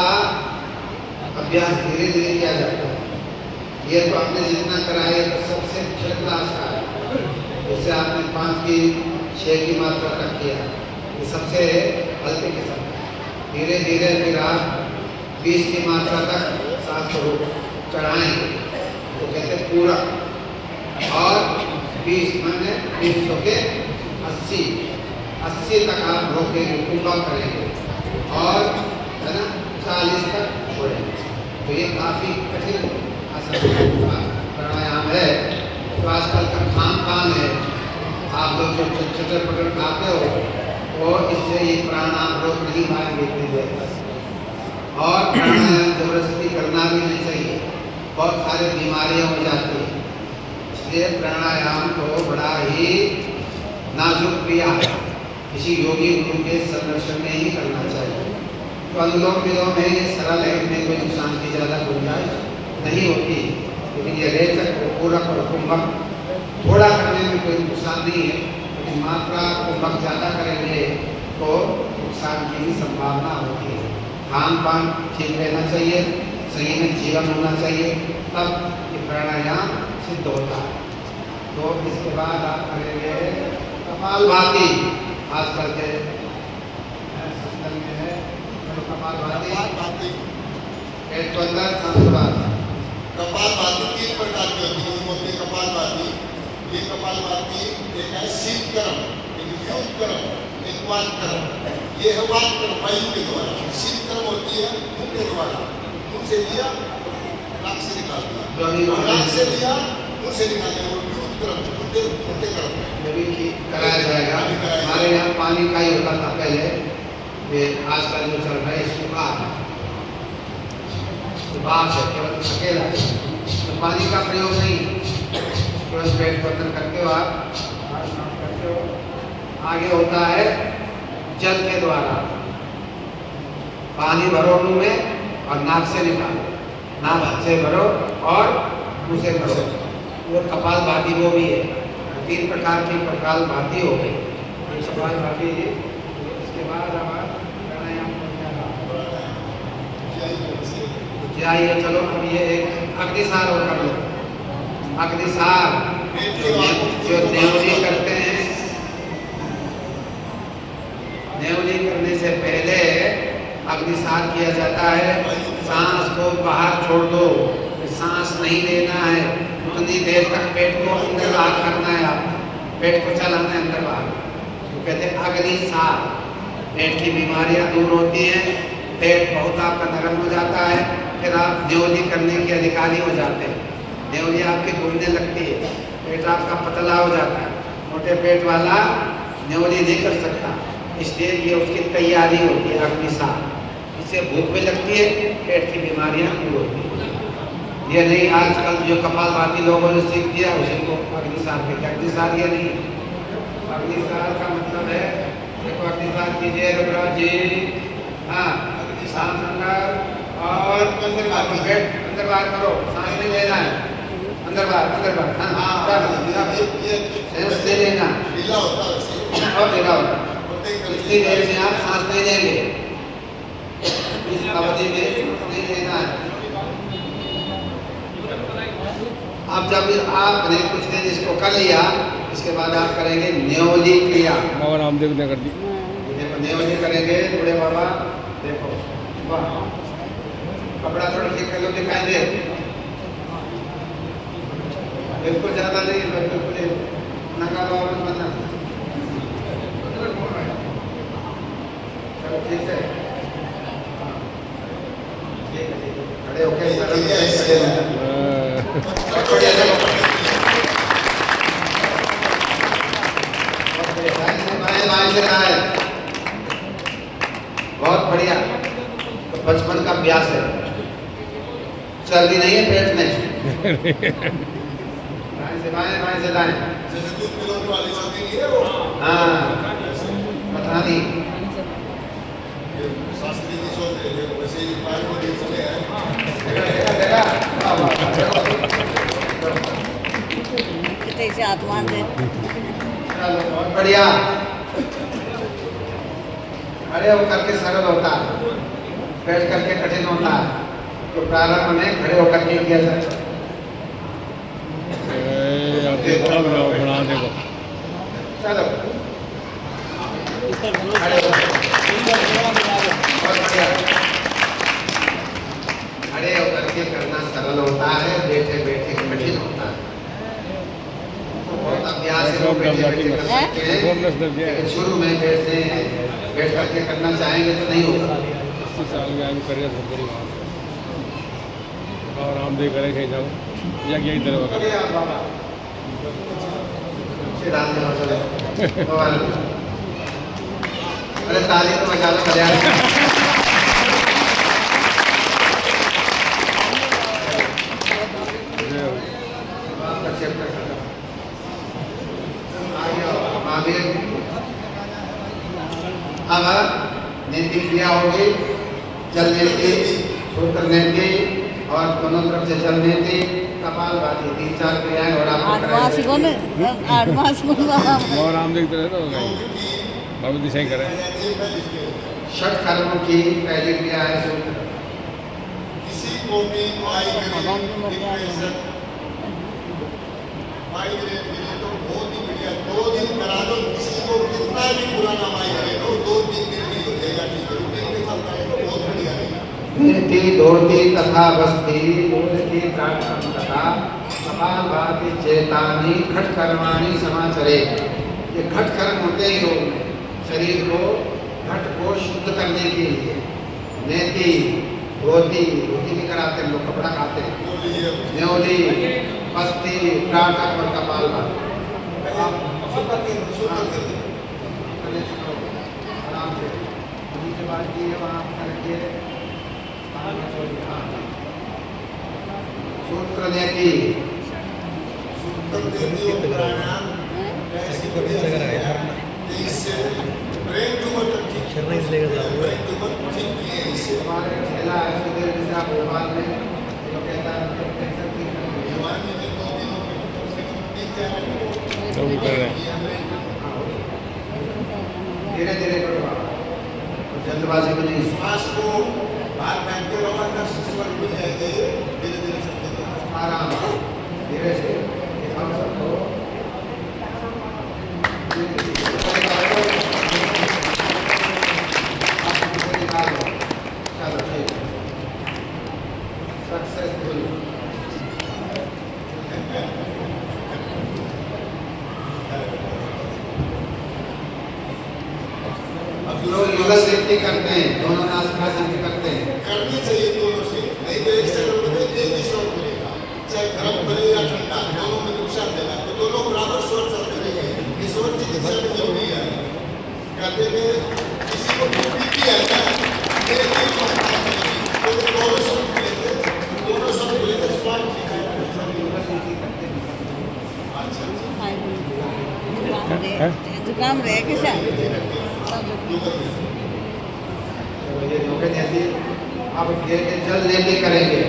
अभ्यास धीरे धीरे किया जाता है। ये तो आपने जितना कराया तो सबसे अच्छा क्लास का है। उससे आपने 5 की 6 की मात्रा तक किया, ये सबसे हल्के किस्म। धीरे धीरे फिर आप 20 की मात्रा तक सांस को चढ़ाएंगे, तो कहते हैं पूरक। और 20 मैंने 20 के 80 तक आप रोकेंगे, कुंभक करेंगे और है ना 40 तक छोड़ेंगे। तो ये काफ़ी कठिन आसन प्राणायाम है। तो आजकल का खान है, आप लोग जो चटर पटर खाते हो तो इससे ये प्राणायाम रोक नहीं पाएंगे इतनी देर तक। और प्राणायाम जबरदस्ती करना भी नहीं चाहिए, बहुत सारी बीमारियां हो जाती हैं। इसलिए प्राणायाम को बड़ा ही नाजुक क्रिया है, किसी योगी गुरु के संरक्षण में ही करना चाहिए। तो अनुलोम विलोम है, ये सरल है, इनमें कोई नुकसान की ज़्यादा गुंजाइश नहीं होती। लेकिन ये रेचक, पूरक और कुंभक थोड़ा करने में कोई नुकसान नहीं है, लेकिन मात्रा कुंभक ज़्यादा करेंगे तो नुकसान की भी संभावना होती है। खान पान ठीक रहना चाहिए, सही में जीवन होना चाहिए, तब ये प्राणायाम सिद्ध होता है। तो इसके बाद आप करेंगे कपालभाति। आजकल के सिस्टम में है तो कपालभाति, कपालभाति पेट को अंदर सांस बाहर। कपालभाति 3 प्रकार की होती है। बोलते हैं कपालभाति। ये कपालभाति एक है शीतकर्म, एक व्युत्कर्म, एक वातकर्म। ये है वातकर्म वायु के द्वारा। शीतकर्म होती है मुंह के द्वारा, मुंह से लिया नाक से निकाल दिया, नाक से लिया मुंह से निकाल दिया। वो व्युत्कर्म उल्टे कर्म है। ये भी ठीक कराया जाएगा। हमारे यहाँ पानी का ही होता था पहले, ये आजकल जो चल रहा है सूखा बात है, केवल अकेला तो पानी का प्रयोग नहीं, केवल पेट बंद करते हो आप करते हो। आगे होता है जल के द्वारा, पानी भरो मुंह में और नाक से निकालो, नाक से भरो और मुंह से भरो। वो कपालभाति वो भी है। 3 प्रकार की कपालभाति हो गई। कपालभाति इसके बाद हमारा प्राणायाम जाइए। चलो अब ये एक अग्निसार हो कर लो। अग्निसार जो नेवली करते हैं, नेवली करने से पहले अग्निसार किया जाता है। सांस को बाहर छोड़ दो, सांस नहीं लेना है, उतनी देर तक पेट को अंदर बाहर करना है। आप पेट को चलाना है अंदर बाहर, तो कहते हैं अग्निसार। पेट की बीमारियां दूर होती हैं, पेट बहुत आपका नरम हो जाता है, फिर आप नेवली करने के अधिकारी हो जाते हैं। नेवली आपकी घूमने लगती है, पेट आपका पतला हो जाता है। मोटे पेट वाला नेवली नहीं कर सकता, इसलिए ये उसकी तैयारी होती है अग्निसार। इससे भूख भी लगती है, पेट की बीमारियां दूर होती हैं। ये नहीं आजकल जो कपालभाति लोगों ने सीख दिया उसी को अग्निसार कहते हैं। अग्निसार ये नहीं, अग्निसार का मतलब है देखो अग्निसार कीजिए रघुराज जी। हाँ, सांस अंदर और अंदर बाहर करो, सांस नहीं लेना है, अंदर बाहर। हाँ, से लेना ढीला होता है और ढीला होता है। इतनी देर में आप सांस नहीं लेंगे, इस अवधि में सांस नहीं लेना है। अब जब आपने कुछ दिन इसको कर लिया, इसके बाद आप करेंगे नेवली क्रिया। बाबा रामदेव ने कर दी। देखो नेवली करेंगे बूढ़े बाबा। देखो वाह, कपड़ा थोड़ा ठीक कर लो, दिखाई दे बिल्कुल ज्यादा नहीं, बिल्कुल नका बाबा बनना। चलो ठीक है, खड़े होके बहुत बढ़िया। तो बचपन का अभ्यास है, चर्बी नहीं है पेट में। बाएं से दाएं। जैसे दूध पिलाने वाली चलती नहीं है वो। हाँ, पता नहीं शास्त्री जी सोच रहे थे वैसे ही पानी में भी चले हैं। कितने से आत्मान दे। चलो बहुत बढ़िया। खड़े होकर के सरल होता है, बैठ करके कठिन होता है। तो प्रारंभ में खड़े होकर के किया जाता है। बना देखो चलो खड़े हो, बहुत बढ़िया। खड़े होकर के करना सरल होता है, बैठे बैठे कठिन होता है। तो बहुत अभ्यास है, वो बैठे बैठे कर सकते हैं, लेकिन शुरू में बैठ करके करना चाहेंगे तो नहीं होगा। 80 साल में आगे करिए सब बड़ी बात। और रामदेव करे कहीं जाओ या यही तरह अरे ताली तो बजा लो बजा। अब नीति क्रिया होगी, चलने की, शुरू करने की और दोनों तरफ से चलने की। कपालभाति 3-4 क्रियाएं और आपको आठ मास को ने आठ मास को और रामदेव तरह तो बाबू जी सही करें। ये मैं लिखते हैं। षट कर्मों की पहली क्रिया है सूत्र। किसी को भी माइग्रेन भगवान की मर्जी आ डिप्रेशन माइग्रेन मिले तो बहुत ही बढ़िया 2 दिन करा दो। किसी को कितना भी पुराना माइग्रेन हो 2-3 दिन में हो जाएगा। ठीक है दिन में चलता है तो बहुत बढ़िया रहेगा। नीति दौड़ती तथा बस्ती की प्रार्थना तथा कपालभाति चेतानी खट कर्माणि समाचरे। ये घट कर्म होते ही योग में शरीर को घट को शुद्ध करने के लिए नेति धोती धोती भी कराते हैं लोग, कपड़ा खाते हैं, बोलिए न्योली बस्ती प्रार्थना और कपालभाति। आराम से उन्हीं के बाद ये वहाँ करके सूत्र नेति सूत्र देती हो प्राणायाम ऐसी बढ़िया है कि इससे ब्रेन ट्यूमर तक ठीक ब्रेन ट्यूमर ठीक किए इससे हमारे जिला है सुधीर मिश्रा भोपाल में जो कहता है कि कैंसर ठीक करने के लिए जवानी में 2 दिनों में कम से कम 3-4 तो भी कर रहे हैं। धीरे धीरे करो आप, जल्दबाजी में नहीं। श्वास को बाहर फेंकते रहो अंदर स्वर मिल जाएंगे धीरे धीरे चलते जाओ। आराम से धीरे से हम सबको चलो ठीक सक्सेसफुल। अब लोग युगल सिद्धि करते हैं, दोनों नासिका सिद्धि करते हैं। करनी चाहिए दोनों से नहीं तो एक सेकंड में एक ही स्वर मिलेगा चाहे गर्म बने या ठंडा दोनों में नुकसान देगा तो दोनों बराबर स्वर चलते रहेंगे। ये स्वर चिकित्सा में जरूरी है। कहते हैं किसी को बीपी है ना मेरे दिल को हटा देगी तो दोनों स्वर मिलेंगे स्वास्थ्य ठीक है। अच्छा जुकाम रहे कैसा तो ये धोखे देती अब ये जल नेति करेंगे।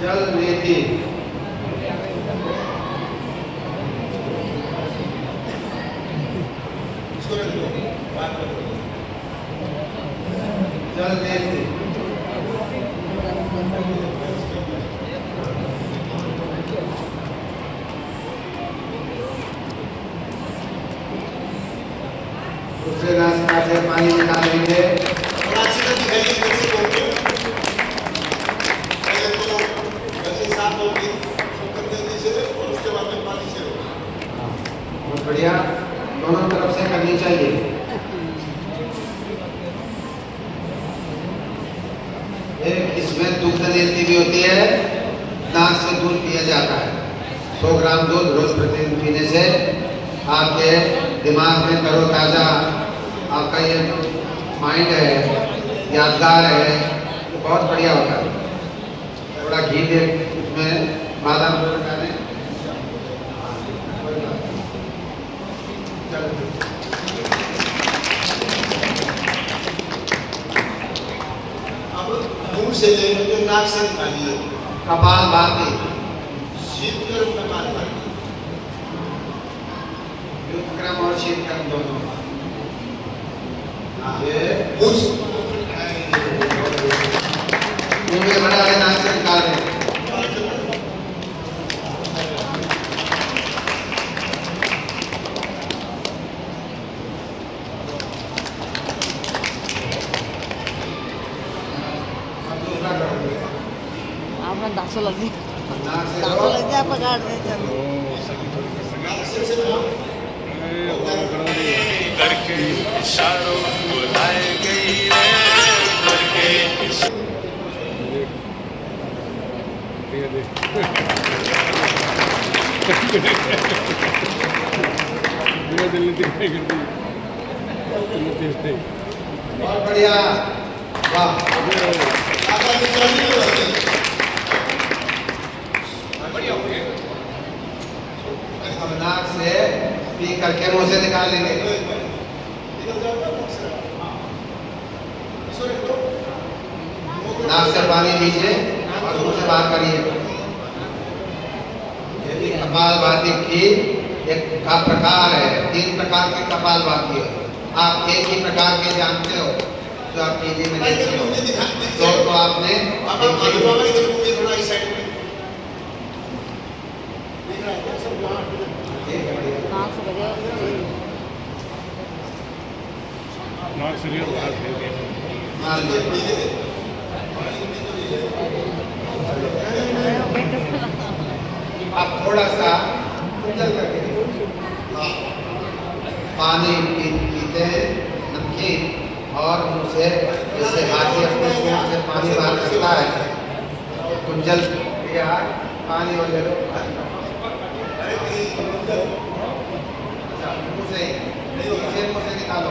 जल नेति इसको रख लो बात करो। जल नेति दूसरे नासिका से पानी निकालेंगे। कराची का दिखाइए कैसे बोलते हैं। पहले तो ऐसे साफ होगी सुगंध से और उसके बाद में पानी से होगा। बहुत बढ़िया, दोनों तरफ से करनी चाहिए। एक इसमें दुग्ध नेति भी होती है, नाक से दूध पिया जाता है। 100 ग्राम दूध रोज प्रतिदिन पीने से आपके दिमाग में तरोताजा, आपका ये माइंड है, यादगार है, तो बहुत बढ़िया होता है। थोड़ा घी दे उसमें बादाम को डालें। अब मुंह से लेकर नाक से निकालिए। कपालभाति शीत गर्म में बात करिए। युद्ध क्रम और शीत क्रम दोनों। ये मुंह मुंह में बड़ा है, नाक से निकाल दें। अब दूसरा करोगे। आपने 10 लग गई नाक से 10 लो। लग गया पकड़ दे चलो ओ सगी थोड़ी कर सगी। नाक से बोलो। करके इशारों बुलाए गई रे करके धीरे धीरे दिल दिखाई करती बहुत बढ़िया, वाह। आपका निकाल नहीं होती। अब नाक से पी करके मुंह से निकाल लेंगे। निकल जाएगा नाक से। हाँ। इसको रख दो। नाक से पानी लीजिए और मुंह से बाहर करिए। यदि कपालभाति की एक का प्रकार है, 3 प्रकार के कपालभाति है। आप एक ही प्रकार के जानते हो जो आप टीवी में देखते हो, तो आपने बाबा देखी बाबा इधर घूमिए थोड़ा इस साइड में दिख रहा है क्या सब यहाँ नाक से बजे नाक से लिया बाहर फेंक दिया। मान लीजिए आप थोड़ा सा कुंजल करके पानी पीते हैं नमकीन, और उनसे जैसे हाथी अपने सूंड से पानी बाहर करता है, कुंजल या पानी और ले लो। अच्छा, मुंह से निकालो।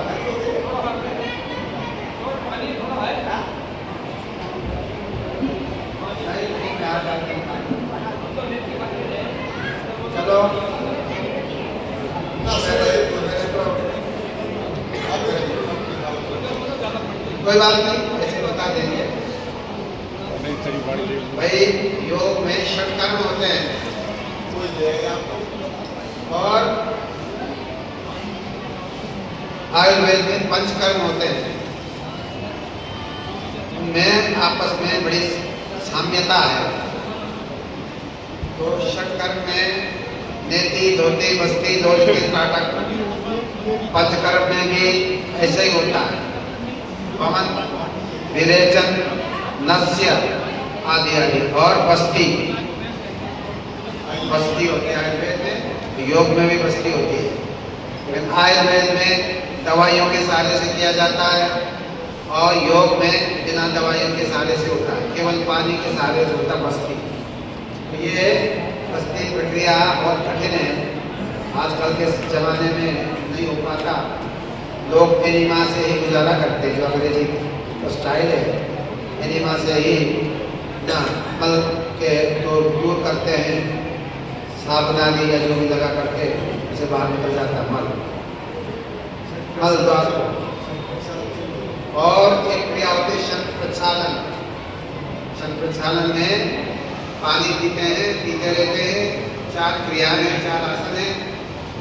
चलो कोई बात नहीं, ऐसे बता देंगे नहीं तेरी बाड़ी ले भाई। योग में षटकर्म होते हैं कोई देगा आपको और आयुर्वेद में पंचकर्म होते हैं। उनमें आपस में बड़ी साम्यता है। तो षटकर्म में नेति, धोती, बस्ती, दोष के नाटक, पंचकर्म में भी ऐसे ही होता है। पवन, विरेचन, नस्य आदि आदि, और बस्ती होती है आयुर्वेद में, योग में भी बस्ती होती है। लेकिन आयुर्वेद में दवाइयों के सहारे से किया जाता है और योग में बिना दवाइयों के सहारे से होता है, केवल पानी के सहारे से होता है बस्ती। तो ये बस्ती प्रक्रिया बहुत कठिन है, आजकल के ज़माने में नहीं हो पाता। लोग एनिमा से ही गुजारा करते हैं, जो अंग्रेजी का स्टाइल है, एनिमा से ही ना मल के दूर करते हैं, सावधानी या जो भी लगा करके उसे बाहर निकल जाता है मल द्वार। और एक क्रिया होती है शंख प्रक्षालन। शंख प्रक्षालन में पानी पीते हैं, पीते रहते हैं, 4 क्रियाएं हैं, 4 आसन हैं,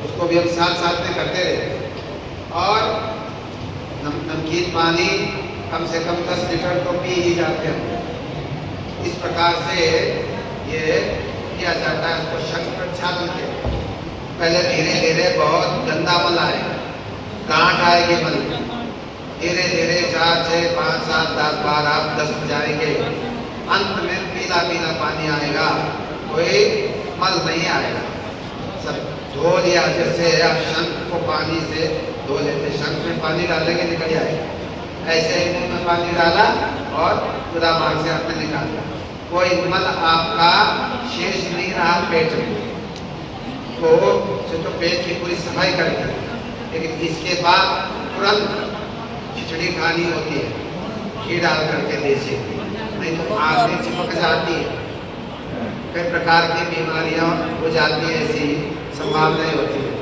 उसको भी हम साथ साथ में करते रहते हैं। और नमकीन पानी कम से कम 10 लीटर तो पी ही जाते हैं। इस प्रकार से ये किया जाता है, इसको शंख प्रक्षालन के। पहले धीरे धीरे बहुत गंदा मल आएगा, गांठ आएगी मल, धीरे धीरे 4, 6, 5, 7, 10, 12, 10 जाएंगे, अंत में पीला पीला पानी आएगा, कोई मल नहीं आएगा, सब धो लिया। जैसे आप शंख को पानी से धो लेते, शंख में पानी डालेंगे निकल जाएगा, ऐसे ही मुंह में पानी डाला और पूरा मार्ग से आपने निकाला, कोई मल आपका शेष नहीं रहा पेट में। तो पेट की पूरी सफाई कर दी। लेकिन इसके बाद तुरंत खिचड़ी खानी होती है, घी डाल करके देसी, नहीं तो आग में चिपक जाती है, कई प्रकार की बीमारियां हो जाती है, ऐसी संभावनाएं होती है।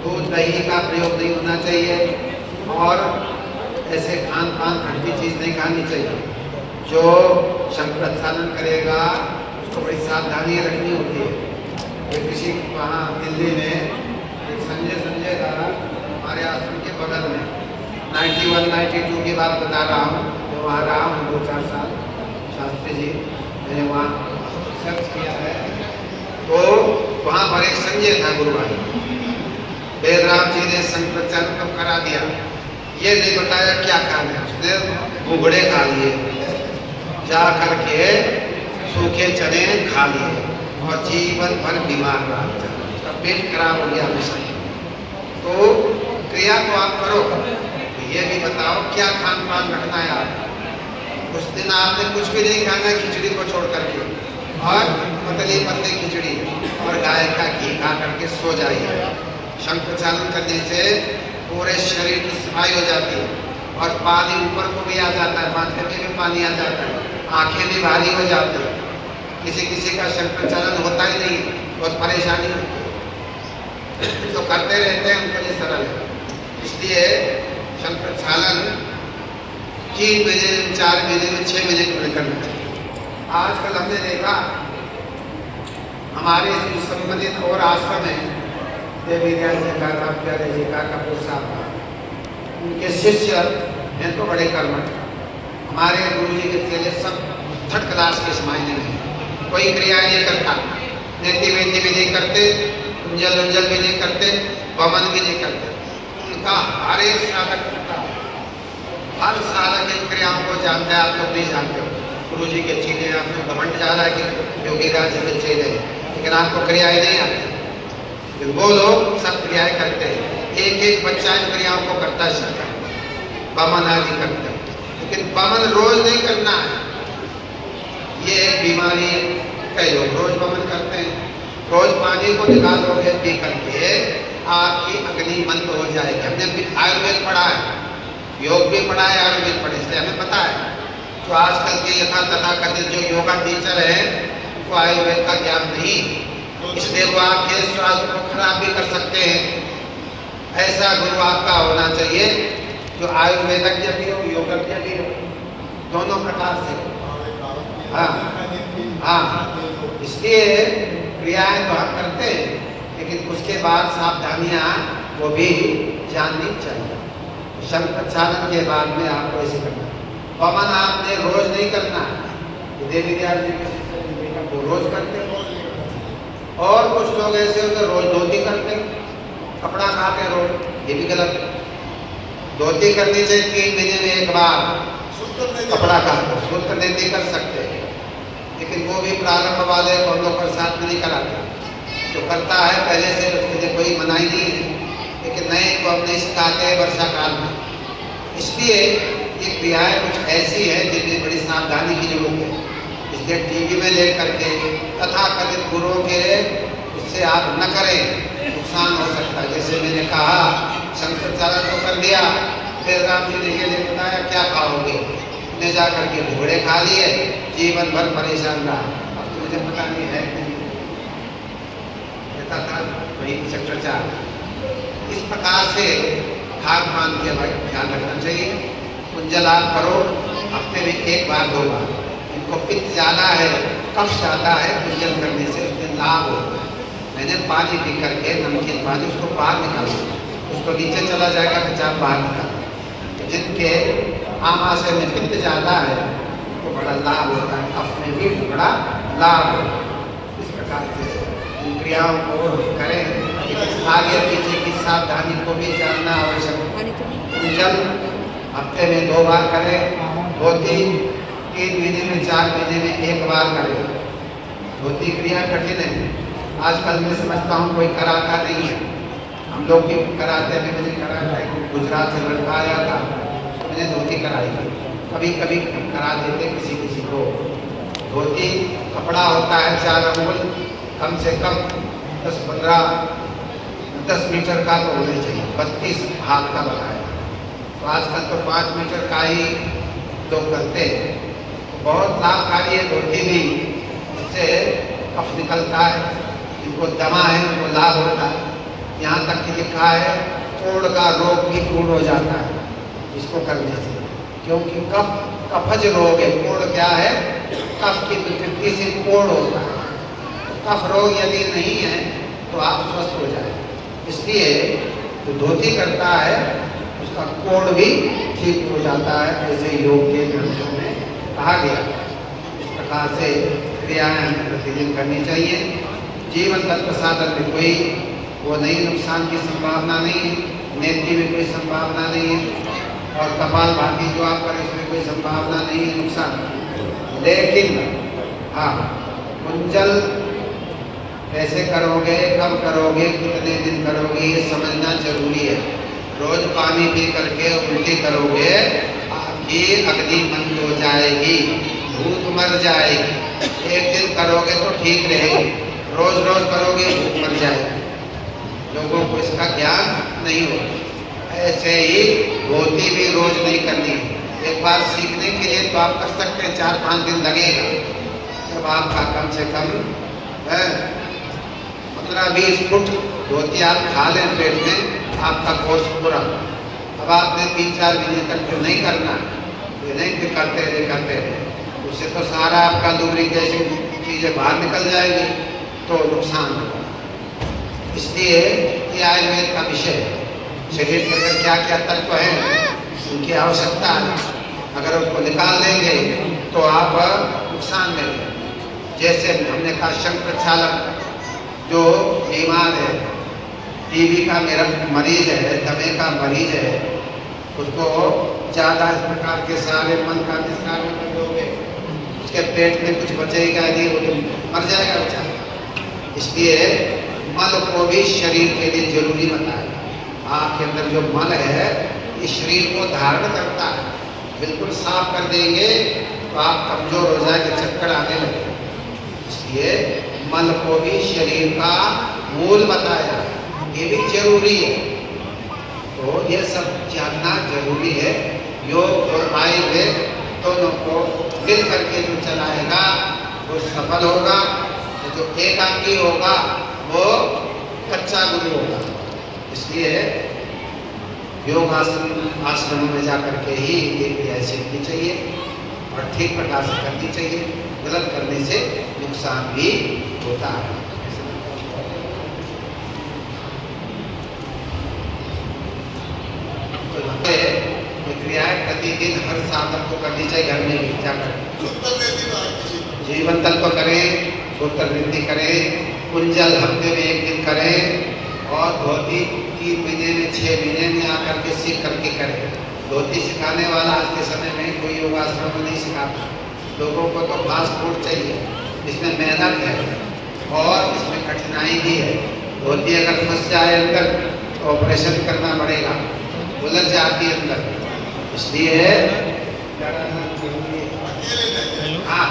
दूध दही का प्रयोग नहीं होना चाहिए और ऐसे खान पान ठंडी चीज़ नहीं खानी चाहिए। जो शंख प्रक्षालन करेगा उसको बड़ी सावधानी रखनी होती है। ये किसी वहाँ दिल्ली में एक संजय था, हमारे आश्रम के बगल में, 91-92 की बात बता रहा हूँ, जो वहाँ रहा हूँ 2-4 साल, शास्त्री जी मैंने वहाँ सर्च किया है। तो वहाँ पर एक संजय था गुरु भाई, वेदराम जी ने शंख प्रक्षालन कब करा दिया, ये नहीं बताया क्या खाना है, उसने घुघड़े खा लिए, जा करके सूखे चने खा लिए और जीवन भर बीमार रहा, उसका पेट खराब हो गया हमेशा। तो क्रिया तो आप करो, तो ये भी बताओ क्या खान पान रखना है आप। कुछ दिन आपने कुछ भी नहीं खाना, खिचड़ी को छोड़ करके, और पतली पतली खिचड़ी और गाय का घी खा करके सो जाइए। शंख प्रक्षालन करने से पूरे शरीर की सफाई हो जाती है और पानी ऊपर को भी आ जाता है, माथे में भी पानी आ जाता है, आंखें भी भारी हो जाती है। किसी किसी का शंख प्रक्षालन होता ही नहीं, बहुत परेशानी होती है। जो करते रहते हैं उनके लिए सरल है। इसलिए शंख प्रक्षालन 3 महीने में, 4 महीने में, 6 महीने में करना चाहिए। आजकल हमने देखा हमारे जो संबंधित और आश्रम है देवी दयाल जी का, राम प्यारे जी का, कपूर साहब का, उनके शिष्य हैं तो बड़े कर्मठ। हमारे गुरु जी के चेले सब थर्ड क्लास के इस मायने में, कोई क्रिया नहीं करता, नेति वेति भी नहीं करते, कुंजल उंजल भी नहीं करते, वमन भी नहीं करते। उनका हर एक साधक करता है, हर साधक इन क्रियाओं को जानता है। आप लोग नहीं जानते हो, गुरु जी के चेले, आपने घमंड जा रहा है कि योगी राज जी के चेले, लेकिन आपको क्रियाएं नहीं आती। वो लोग सब क्रियाएं करते हैं, एक एक बच्चा इन क्रियाओं को करता सीखता है, वमन आदि करते हैं, लेकिन वमन रोज नहीं करना है। ये एक बीमारी है, कई लोग रोज वमन करते हैं। रोज पानी को निकालोगे पी करके आपकी अग्नि मंद हो जाएगी। हमने आयुर्वेद पढ़ा है, योग भी पढ़ा है, आयुर्वेद पढ़े, इसलिए हमें पता है। तो आजकल के यथा तथा कथित जो योगा टीचर है वो आयुर्वेद का ज्ञान नहीं, इसलिए वो आपके स्वास्थ्य को खराब भी कर सकते हैं। ऐसा गुरु आपका होना चाहिए जो आयुर्वेदज्ञ भी हो, योगज्ञ भी हो, दोनों प्रकार से। हाँ हाँ, इसलिए क्रियाएं तो हम करते हैं, लेकिन उसके बाद सावधानियाँ वो भी जाननी चाहिए। शंख प्रक्षालन के बाद में आपको ऐसे करना है। वमन आपने रोज नहीं करना है, देवी दयाल जी के शिष्य वो रोज करते हैं। और कुछ लोग ऐसे होते रोज धोती करते हैं, कपड़ा खाते रोज, ये भी गलत है। धोती करनी चाहिए 3 महीने में एक बार, कपड़ा खाते, शुद्ध नेति कर सकते हैं, लेकिन वो भी प्रारंभ वाले बंदों पर साथ में नहीं कराते। जो करता है पहले से उसके लिए कोई मनाही नहीं है, लेकिन नए को हम नहीं सिखाते हैं वर्षा काल में। इसलिए ये क्रियाएं कुछ ऐसी है जिनमें बड़ी सावधानी की जरूरत है। इसलिए टीवी में देख करके तथा कथित गुरुओं के उससे आप न करें, नुकसान हो सकता है। जैसे मैंने कहा शंकराचार्य तो कर दिया, फिर राम जी ने ये नहीं बताया क्या खाओगे, ने जा करके घोड़े खा लिए, जीवन भर परेशान रहा। अब तो मुझे पता नहीं है था वही शंकराचार्य। इस प्रकार से खान पान के ध्यान रखना चाहिए। कुंजल आप करो हफ्ते में 1 बार 2 बार। इनको पित्त ज़्यादा है, कफ ज़्यादा है, कुंजल करने से उसमें लाभ होता है। मैंने पानी पी करके नमकीन पानी उसको बाहर निकाला, उसको नीचे चला जाएगा पेशाब बाहर निकाला। जिनके आमाशय में पित्त ज़्यादा है तो बड़ा लाभ होता है, कफ में भी बड़ा लाभ होता है। इस प्रकार से क्रियाओं को करें, लेकिन आगे पीछे की सावधानी को भी जानना आवश्यक है। कुंजल हफ्ते में 2 बार करें, धोती 3 महीने में 4 महीने में 1 बार करें। धोती क्रिया कठिन है, आजकल मैं समझता हूँ कोई कराता नहीं है। हम लोग भी कराते हैं, मैंने कराया, गुजरात से लड़का आया था तो मैंने धोती कराई थी। कभी कभी करा देते किसी किसी को। धोती कपड़ा होता है 4 अंगुल, कम से कम 10 मीटर का तो होना चाहिए, 32 हाथ का बनाया। तो आजकल तो 5 मीटर का ही लोग करते हैं। तो बहुत लाभकारी है धोती भी, इससे कफ निकलता है, जिनको दमा है उनको लाभ होता है। यहाँ तक कि लिखा है कोढ़ का रोग भी दूर हो जाता है इसको करने से, क्योंकि कफज रोग है। कोढ़ क्या है? कफ की विकृति से कोढ़ होता है। कफ रोग यदि नहीं है तो आप स्वस्थ हो जाए। इसलिए जो धोती करता है उसका कोढ़ भी ठीक हो जाता है, ऐसे योग के ग्रंथों में कहा गया। इस प्रकार से क्रियाएं हमें प्रतिदिन करनी चाहिए। जीवन तत्व साधन में कोई वो नहीं, नुकसान की संभावना नहीं है, नेति में कोई संभावना नहीं है, और कपाल भाती जो आप करें इसमें कोई संभावना नहीं है नुकसान। लेकिन हाँ, कुंजल कैसे करोगे, कब करोगे, कितने दिन करोगे, ये समझना जरूरी है। रोज पानी पी करके उल्टी करोगे आपकी अग्नि मंद हो जाएगी, भूख मर जाएगी। एक दिन करोगे तो ठीक रहेगी, रोज रोज करोगे भूख मर जाएगी। लोगों को इसका ज्ञान नहीं होता। ऐसे ही धोती भी रोज नहीं करनी। एक बार सीखने के लिए तो आप कर सकते हैं, 4-5 दिन लगेगा। जब आपका कम से कम 15-20 फुट धोती आप खा लें पेट में, आपका कोर्स पूरा। अब आपने 3-4 महीने तक तो नहीं करना, ये नहीं कि करते रहे, उससे तो सारा आपका लुब्रिकेशन चीज़ें बाहर निकल जाएगी तो नुकसान होगा। इसलिए ये आयुर्वेद का विषय है। शरीर के अंदर क्या क्या तत्व हैं, उनकी आवश्यकता है। अगर उसको निकाल देंगे तो आप नुकसान में हैं। जैसे हमने कहा शंख प्रक्षालन, जो बीमार है, टीबी का मेरा मरीज है, दमे का मरीज है, उसको ज़्यादा इस प्रकार के सारे मन का विस्तार में दोगे, उसके पेट में कुछ बचेगा नहीं, वो तो मर जाएगा बेचारा। इसलिए मल को भी शरीर के लिए जरूरी बताया। आपके अंदर जो मल है ये शरीर को धारण करता है। बिल्कुल साफ कर देंगे तो आप कमजोर हो जाएंगे, चक्कर आने लगे। इसलिए मल को भी शरीर का मूल बताया, ये भी जरूरी है। तो ये सब जानना जरूरी है। योग और आयुर्वेद दोनों को मिल करके जो चलाएगा वो सफल होगा। तो जो एकांगी होगा वो कच्चा गुरु होगा। इसलिए योग आश्रमों में जा करके ही ये क्रिया सीखनी चाहिए और ठीक प्रकार से करनी चाहिए। गलत करने से नुकसान भी होता है। क्रियाएं प्रतिदिन हर साधक को करनी चाहिए, घर में भी जाकर जीवन तल्प करें, सूत्र वृद्धि करें, कुंजल हफ्ते में 1 दिन करें और धोती 3 महीने में 6 महीने में आकर के सीख करके करें। धोती सिखाने वाला आज के समय में कोई योगाश्रम में नहीं सिखाता। लोगों को तो फास्ट फूड चाहिए, इसमें मेहनत है और इसमें कठिनाई भी है। धोती अगर फंस जाए अंदर तो ऑपरेशन करना पड़ेगा, उलझ जाती है अंदर। इसलिए हाँ,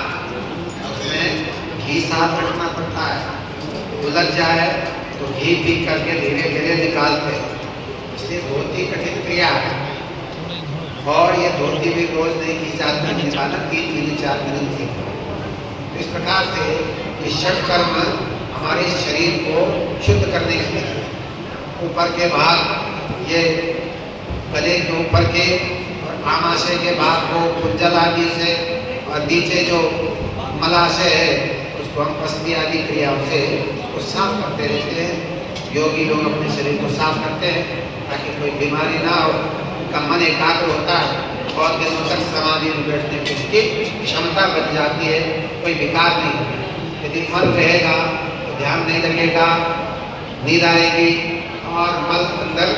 उसमें घी साथ रखना पड़ता है। उलझ जाए तो घी पी करके धीरे धीरे निकालते हैं। इसलिए धोती कठिन क्रिया है और ये धोती भी रोज नहीं की जाती, निकालना 3 महीने 4 महीने की। इस प्रकार से ये षट कर्म हमारे शरीर को शुद्ध करने के लिए, ऊपर के भाग ये गले के ऊपर के और आमाशय के भाग को कुंजल आदि से और नीचे जो मलाशय है उसको हम पसली आदि क्रियाओं से उसको साफ करते रहते हैं। योगी लोग अपने शरीर को साफ करते हैं ताकि कोई बीमारी ना हो, उनका मन एकाग्र होता है और दिनों तक समाधि में बैठने की उसकी क्षमता बच जाती है, कोई विकार नहीं होता। यदि मन रहेगा तो ध्यान नहीं लगेगा, नींद आएगी और मल अंदर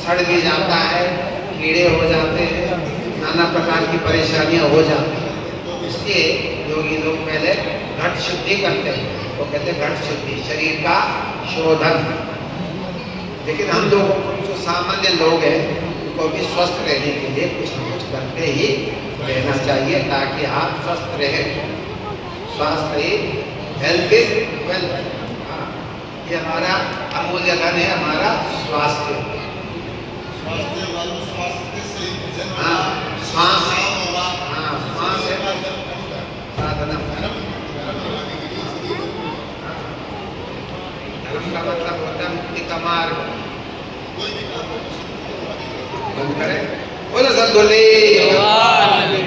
सड़ भी जाता है, कीड़े हो जाते हैं, नाना प्रकार की परेशानियां हो जाती हैं। तो इसलिए योगी लोग पहले घट शुद्धि करते हैं, वो कहते हैं घट शुद्धि शरीर का शोधन। लेकिन हम लोगों को जो सामान्य लोग हैं उनको भी स्वस्थ रहने के लिए कुछ न कुछ करते ही रहना चाहिए ताकि आप स्वस्थ रहें। स्वास्थ्य ही हेल्थ इज वेल्थ। ये हमारा अमूल्य धन है, हमारा स्वास्थ्य। हाँ, श्वास है, हाँ श्वास है साधना। धर्म का मतलब होता है मुक्ति का मार्ग। बंद करें। बोलो सद्गुरुदेव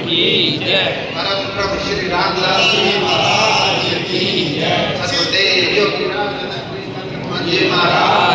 की जय। परम प्रभु श्री रामदास जी महाराज की जय। सद्गुरुदेव योगी राम जी महाराज।